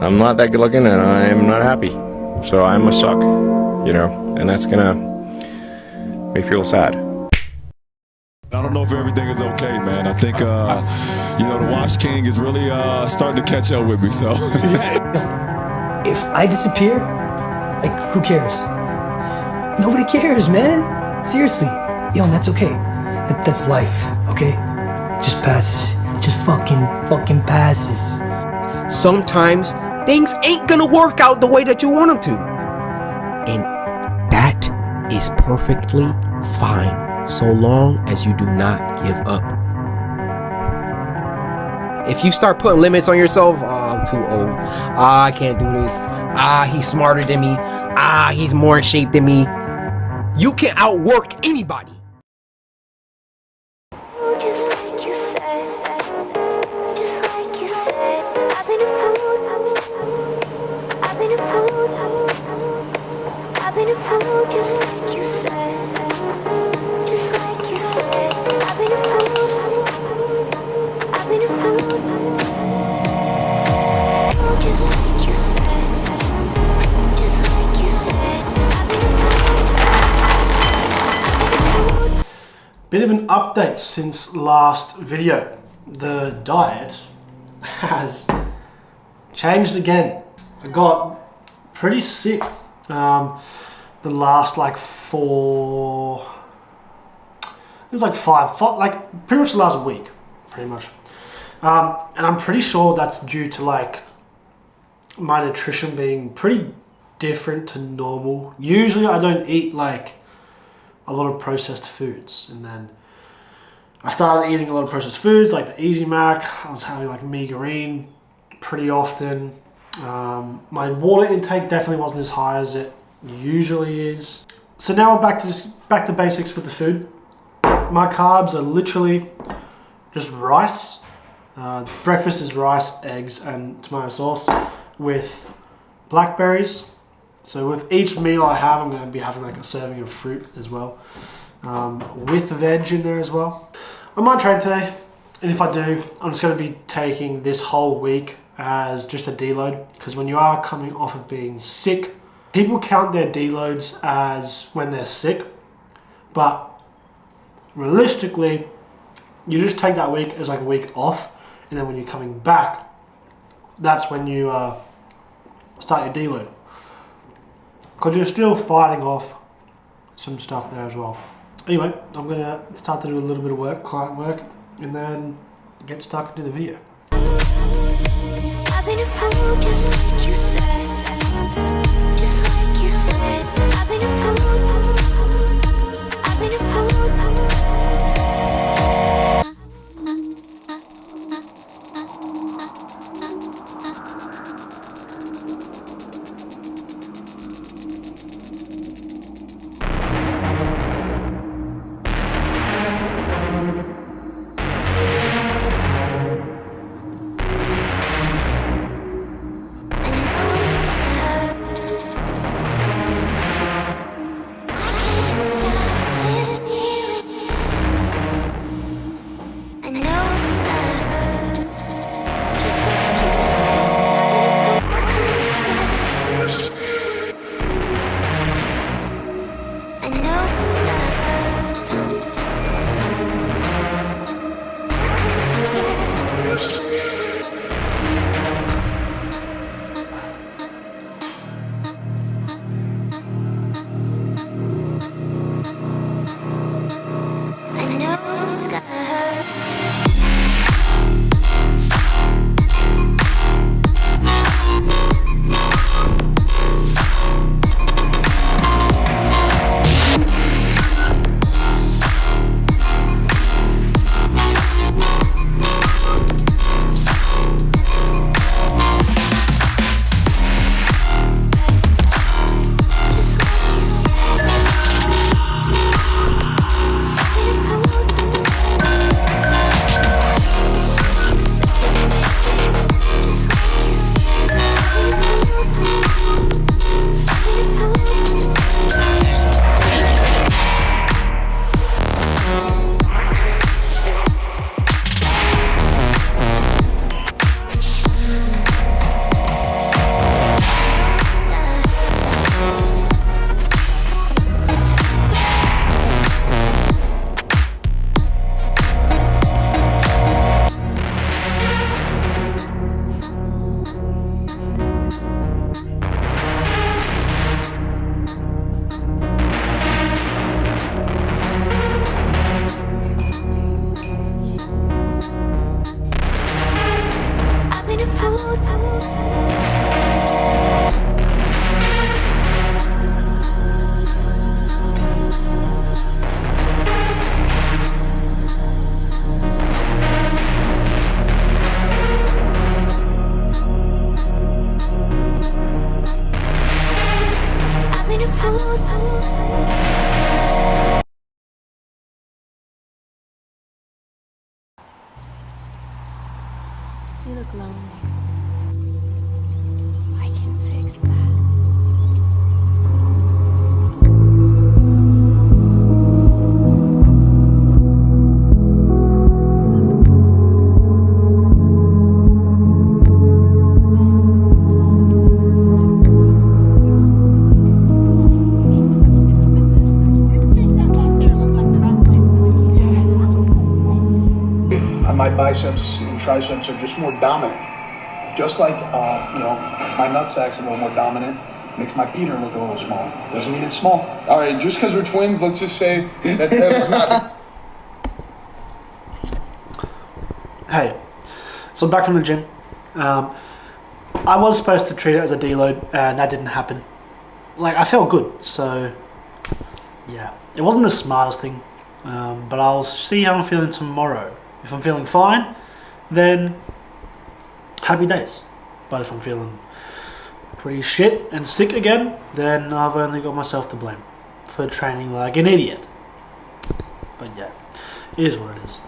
I'm not that good looking and I'm not happy. So I must suck, you know, and that's gonna make me feel sad. I don't know if everything is okay, man. I think, you know, the Wash King is really starting to catch up with me, so. If I disappear, like, who cares? Nobody cares, man. Seriously. Yo, and that's okay. That's life, okay? It just passes. It just fucking passes. Sometimes things ain't gonna work out the way that you want them to. And that is perfectly fine. So long as you do not give up. If you start putting limits on yourself, I'm too old. I can't do this. He's smarter than me. He's more in shape than me. You can outwork anybody. Bit of an update since last video. The diet has changed again. I got pretty sick the last like four, it was like five, like pretty much the last week, pretty much. And I'm pretty sure that's due to like my nutrition being pretty different to normal. Usually I don't eat like a lot of processed foods, and then I started eating a lot of processed foods like the Easy Mac. I was having like migraine pretty often. My water intake definitely wasn't as high as it usually is. So now we're back to basics with the food. My carbs are literally just rice. Breakfast is rice, eggs, and tomato sauce with blackberries. So with each meal I have, I'm going to be having like a serving of fruit as well, with veg in there as well. I might train today, and if I do, I'm just going to be taking this whole week as just a deload, because when you are coming off of being sick, people count their deloads as when they're sick, but realistically, you just take that week as like a week off, and then when you're coming back, that's when you start your deload. Because you're still fighting off some stuff there as well. Anyway, I'm going to start to do a little bit of work, client work, and then get stuck into the video. I've been a fool just like you said. Just like you said. I've been a fool. I've been a fool. biceps and triceps are just more dominant. Just like, my nutsack's a little more dominant, makes my Peter look a little smaller. Doesn't mean it's small. All right, just because we're twins, let's just say that is not. Hey, so I'm back from the gym. I was supposed to treat it as a deload, and that didn't happen. Like, I felt good, so yeah. It wasn't the smartest thing, but I'll see how I'm feeling tomorrow. If I'm feeling fine, then happy days. But if I'm feeling pretty shit and sick again, then I've only got myself to blame for training like an idiot. But yeah, it is what it is.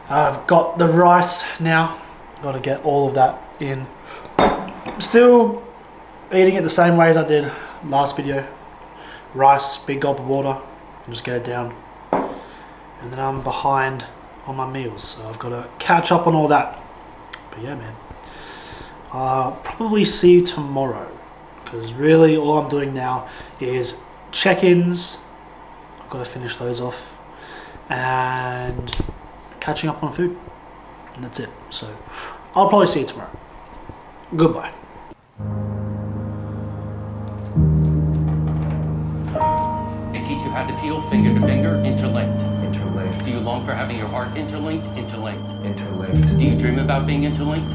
I've got the rice now. Got to get all of that in. Still eating it the same way as I did last video. Rice, big gulp of water, and just get it down. And then I'm behind on my meals, so I've got to catch up on all that. But yeah, man, I'll probably see you tomorrow, because really all I'm doing now is check-ins. I've got to finish those off and catching up on food, and that's it. So I'll probably see you tomorrow. Goodbye. They teach you how to feel finger to finger, interlinked. Do you long for having your heart interlinked? Interlinked. Do you dream about being interlinked?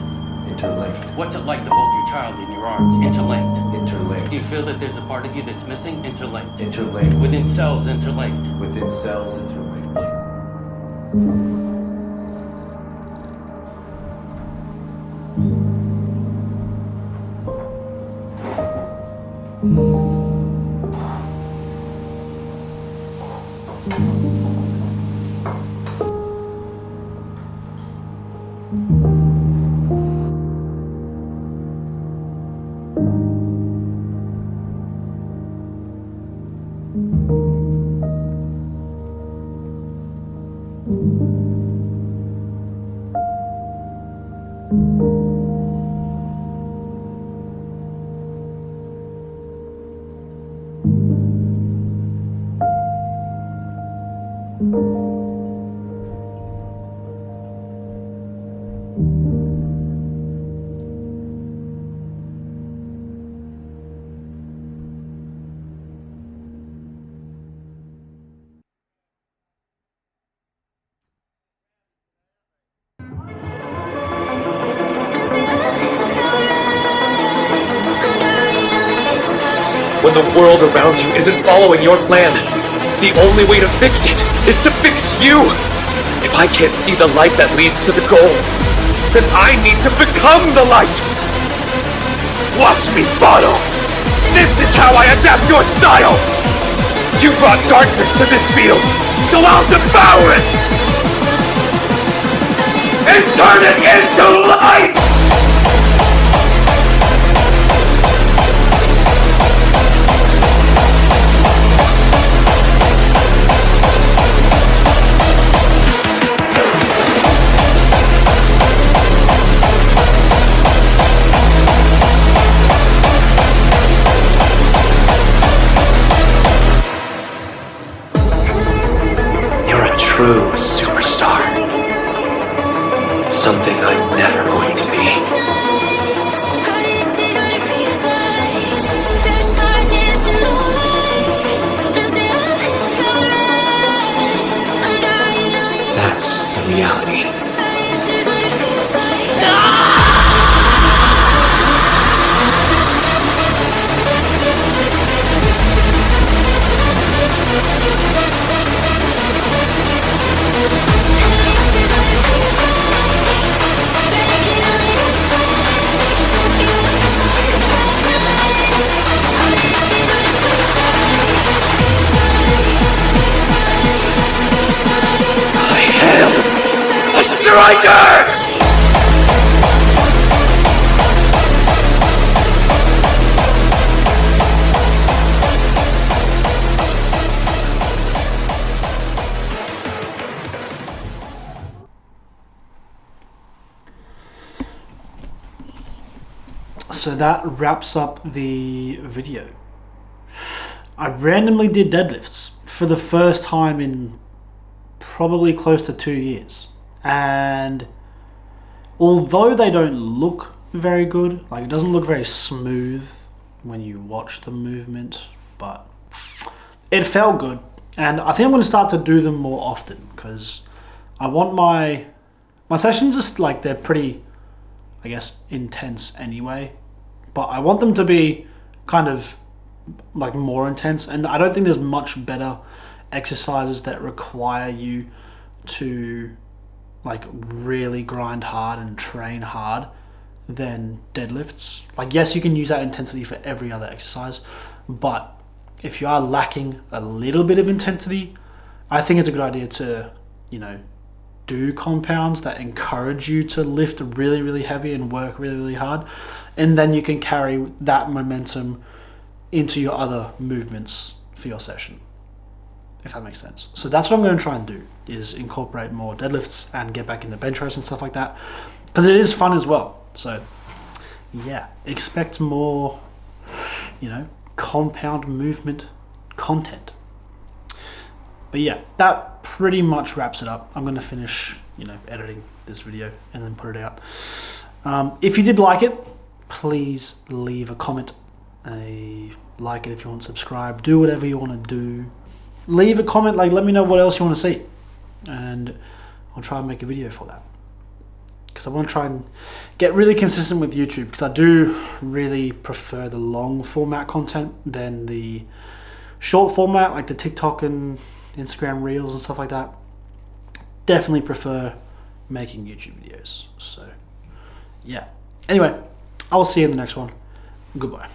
Interlinked. What's it like to hold your child in your arms? Interlinked. Do you feel that there's a part of you that's missing? Interlinked. Within cells, interlinked. When the world around you isn't following your plan, the only way to fix it is to fix you! If I can't see the light that leads to the goal, then I need to become the light! Watch me, Botto! This is how I adapt your style! You brought darkness to this field, so I'll devour it! And turn it into light! True superstar. Something I'm never going to be. That's the reality. Striker! So that wraps up the video. I randomly did deadlifts for the first time in probably close to 2 years. And although they don't look very good, like it doesn't look very smooth when you watch the movement, but it felt good. And I think I'm going to start to do them more often because I want my sessions, just like, they're pretty, I guess, intense anyway, but I want them to be kind of like more intense. And I don't think there's much better exercises that require you to like really grind hard and train hard than deadlifts. Like, yes, you can use that intensity for every other exercise, but if you are lacking a little bit of intensity, I think it's a good idea to, you know, do compounds that encourage you to lift really, really heavy and work really, really hard. And then you can carry that momentum into your other movements for your session, if that makes sense. So that's what I'm going to try and do, is incorporate more deadlifts and get back into bench press and stuff like that, because it is fun as well. So yeah, expect more, you know, compound movement content. But yeah, that pretty much wraps it up. I'm going to finish, you know, editing this video and then put it out. If you did like it, please leave a comment, like it if you want to subscribe, do whatever you want to do. Leave a comment, like, let me know what else you want to see, and I'll try and make a video for that, because I want to try and get really consistent with YouTube, because I do really prefer the long format content than the short format, like the TikTok and Instagram reels and stuff like that. Definitely prefer making YouTube videos. So yeah, anyway, I'll see you in the next one. Goodbye.